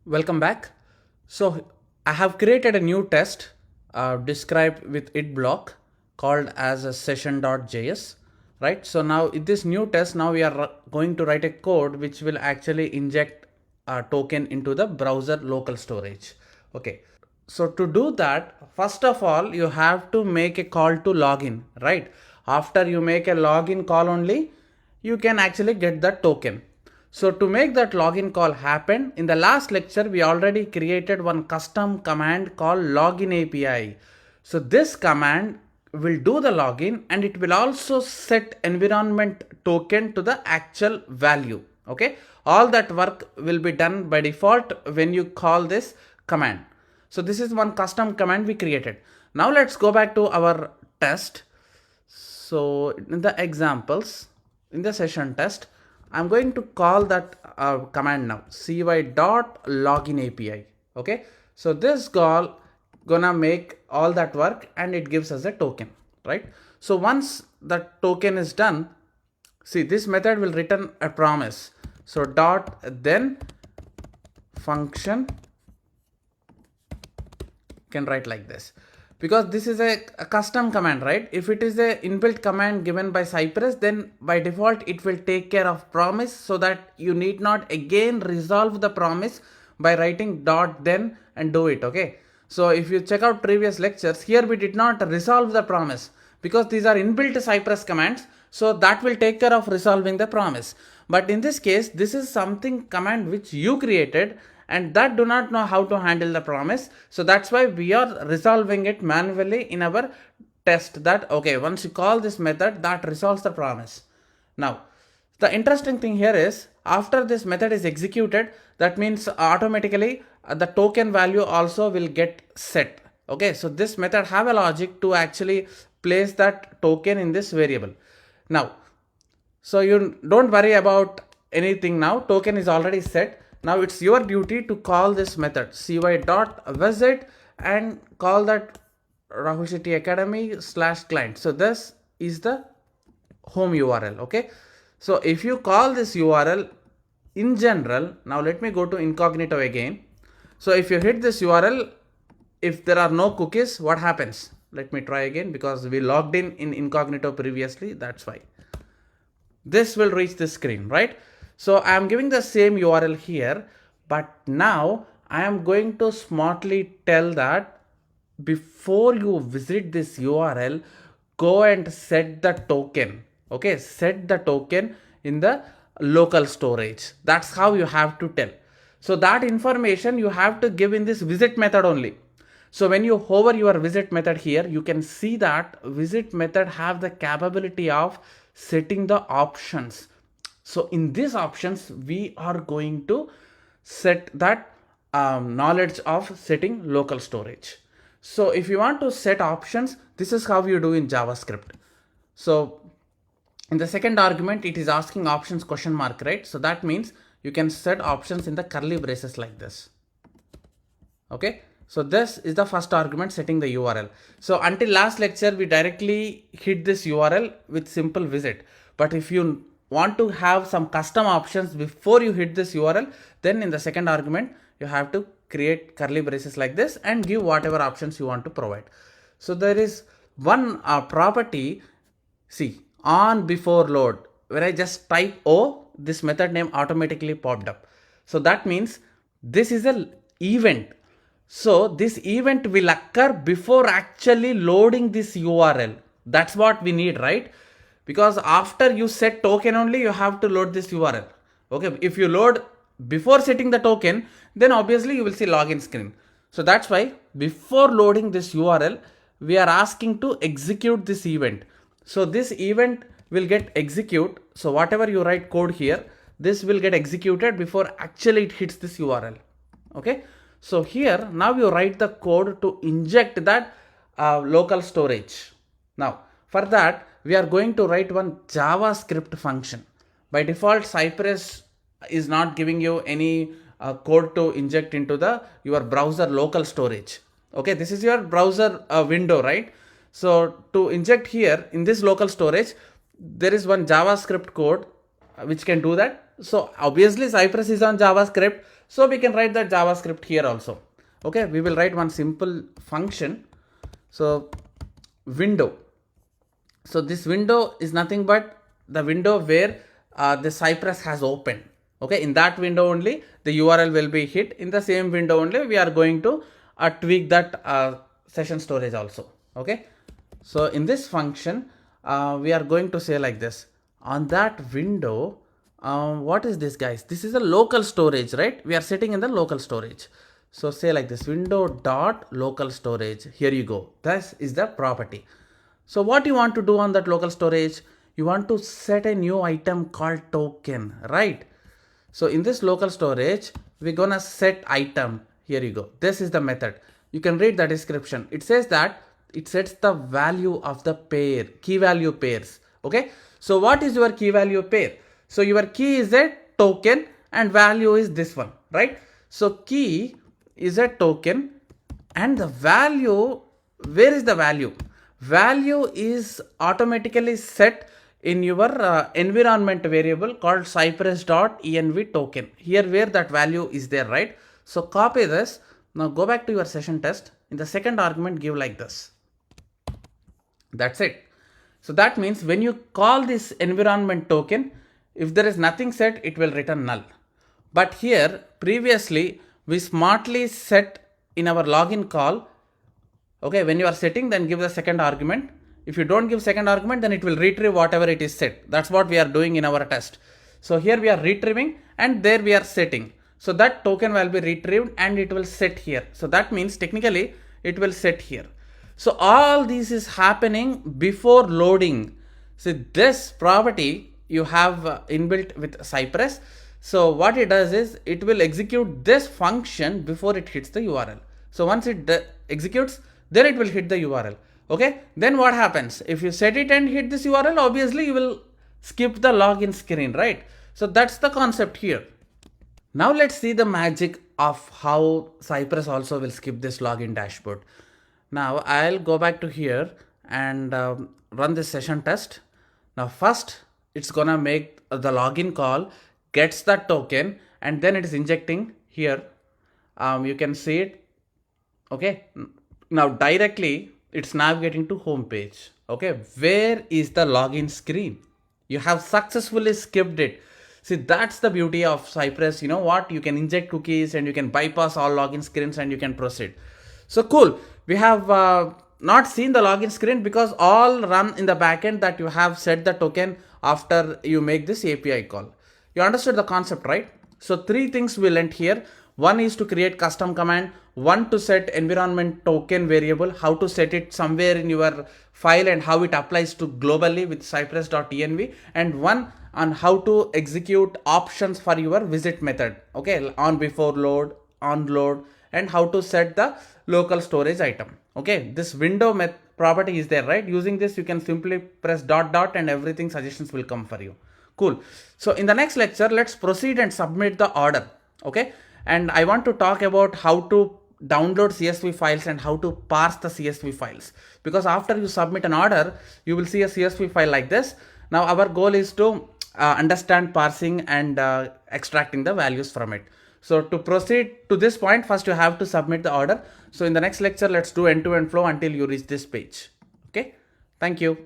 Welcome back. So I have created a new test described with it block called as a session.js, right? So now in this new test, now we are going to write a code which will actually inject a token into the browser local storage. Okay. So to do that, first of all, you have to make a call to login, right? After you make a login call only, you can actually get the token. So to make that login call happen, in the last lecture, we already created one custom command called login API. So this command will do the login and it will also set environment token to the actual value. Okay. All that work will be done by default when you call this command. So this is one custom command we created. Now let's go back to our test. So in the examples, in the session test, I'm going to call that command now, cy.login API. Okay. So this call gonna make all that work and it gives us a token, right? So once the token is done, see this method will return a promise. So dot then function can write like this, because this is a custom command, right? If it is a inbuilt command given by Cypress, then by default it will take care of promise, so that you need not again resolve the promise by writing dot then and do it. Okay, so if you check out previous lectures, here we did not resolve the promise because these are inbuilt Cypress commands, so that will take care of resolving the promise. But in this case, this is something command which you created and that do not know how to handle the promise. So that's why we are resolving it manually in our test, that okay, once you call this method, that resolves the promise. Now the interesting thing here is, after this method is executed, that means automatically the token value also will get set. Okay, so this method have a logic to actually place that token in this variable. Now, so you don't worry about anything now, token is already set. Now it's your duty to call this method cy.visit and call that Rahul Shetty Academy /client. So this is the home URL. Okay, so if you call this URL in general, now let me go to incognito again. So if you hit this URL, if there are no cookies, what happens? Let me try again, because we logged in incognito previously, that's why. This will reach this screen, right? So I am giving the same URL here, but now I am going to smartly tell that before you visit this URL, go and set the token. Okay, set the token in the local storage. That's how you have to tell. So that information you have to give in this visit method only. So when you hover your visit method here, you can see that visit method have the capability of setting the options. So in these options, we are going to set that knowledge of setting local storage. So if you want to set options, this is how you do in JavaScript. So in the second argument, it is asking options question mark, right? So that means you can set options in the curly braces like this. Okay. So this is the first argument, setting the URL. So until last lecture, we directly hit this URL with simple visit. But if you want to have some custom options before you hit this URL, then in the second argument, you have to create curly braces like this and give whatever options you want to provide. So there is one property, see, on before load. When I just type O, this method name automatically popped up. So that means this is an event. So this event will occur before actually loading this URL. That's what we need, right? Because after you set token only, you have to load this URL. Okay, if you load before setting the token, then obviously you will see login screen. So that's why before loading this URL, we are asking to execute this event. So this event will get execute. So whatever you write code here, this will get executed before actually it hits this URL. Okay. So here now you write the code to inject that local storage. Now for that, we are going to write one JavaScript function. By default, Cypress is not giving you any code to inject into your browser local storage. Okay, this is your browser window, right? So to inject here in this local storage, there is one JavaScript code which can do that. So obviously Cypress is on JavaScript. So we can write that JavaScript here also. Okay, we will write one simple function. So window. So this window is nothing but the window where the Cypress has opened. Okay, in that window only the URL will be hit. In the same window only we are going to tweak that session storage also. Okay, so in this function we are going to say like this: on that window, what is this, guys? This is a local storage, right? We are sitting in the local storage. So say like this: window dot local storage. Here you go. This is the property. So what you want to do on that local storage? You want to set a new item called token, right? So in this local storage, we're gonna set item. Here you go. This is the method. You can read the description. It says that it sets the value of the pair, key value pairs. Okay. So what is your key value pair? So your key is a token and value is this one, right? So key is a token and the value, where is the value? Value is automatically set in your environment variable called cypress.env token. Here where that value is there, right? So copy this. Now go back to your session test. In the second argument, give like this. That's it. So that means when you call this environment token, if there is nothing set, it will return null. But here previously we smartly set in our login call. Okay, when you are setting, then give the second argument. If you don't give second argument, then it will retrieve whatever it is set. That's what we are doing in our test. So here we are retrieving and there we are setting. So that token will be retrieved and it will set here. So that means technically it will set here. So all this is happening before loading. So this property you have inbuilt with Cypress. So what it does is it will execute this function before it hits the URL. So once it executes, then it will hit the URL. Okay, then what happens? If you set it and hit this URL, obviously you will skip the login screen, right? So that's the concept here. Now let's see the magic of how Cypress also will skip this login dashboard. Now I'll go back to here and run this session test. Now first it's gonna make the login call, gets the token, and then it is injecting here. You can see it. Okay, now directly it's navigating to home page. Okay, where is the login screen? You have successfully skipped it. See, that's the beauty of Cypress. You know what? You can inject cookies and you can bypass all login screens and you can proceed. So cool. We have not seen the login screen because all run in the backend that you have set the token after you make this API call. You understood the concept, right? So three things we learned here. One is to create custom command, one to set environment token variable, how to set it somewhere in your file and how it applies to globally with cypress.env, and one on how to execute options for your visit method. Okay, on before load, on load, and how to set the local storage item. Okay, this window property is there, right? Using this, you can simply press ... and everything suggestions will come for you. Cool. So in the next lecture, let's proceed and submit the order. Okay. And I want to talk about how to download CSV files and how to parse the CSV files, because after you submit an order, you will see a CSV file like this. Now our goal is to understand parsing and extracting the values from it. So to proceed to this point, first you have to submit the order. So in the next lecture, let's do end-to-end flow until you reach this page. Okay. Thank you.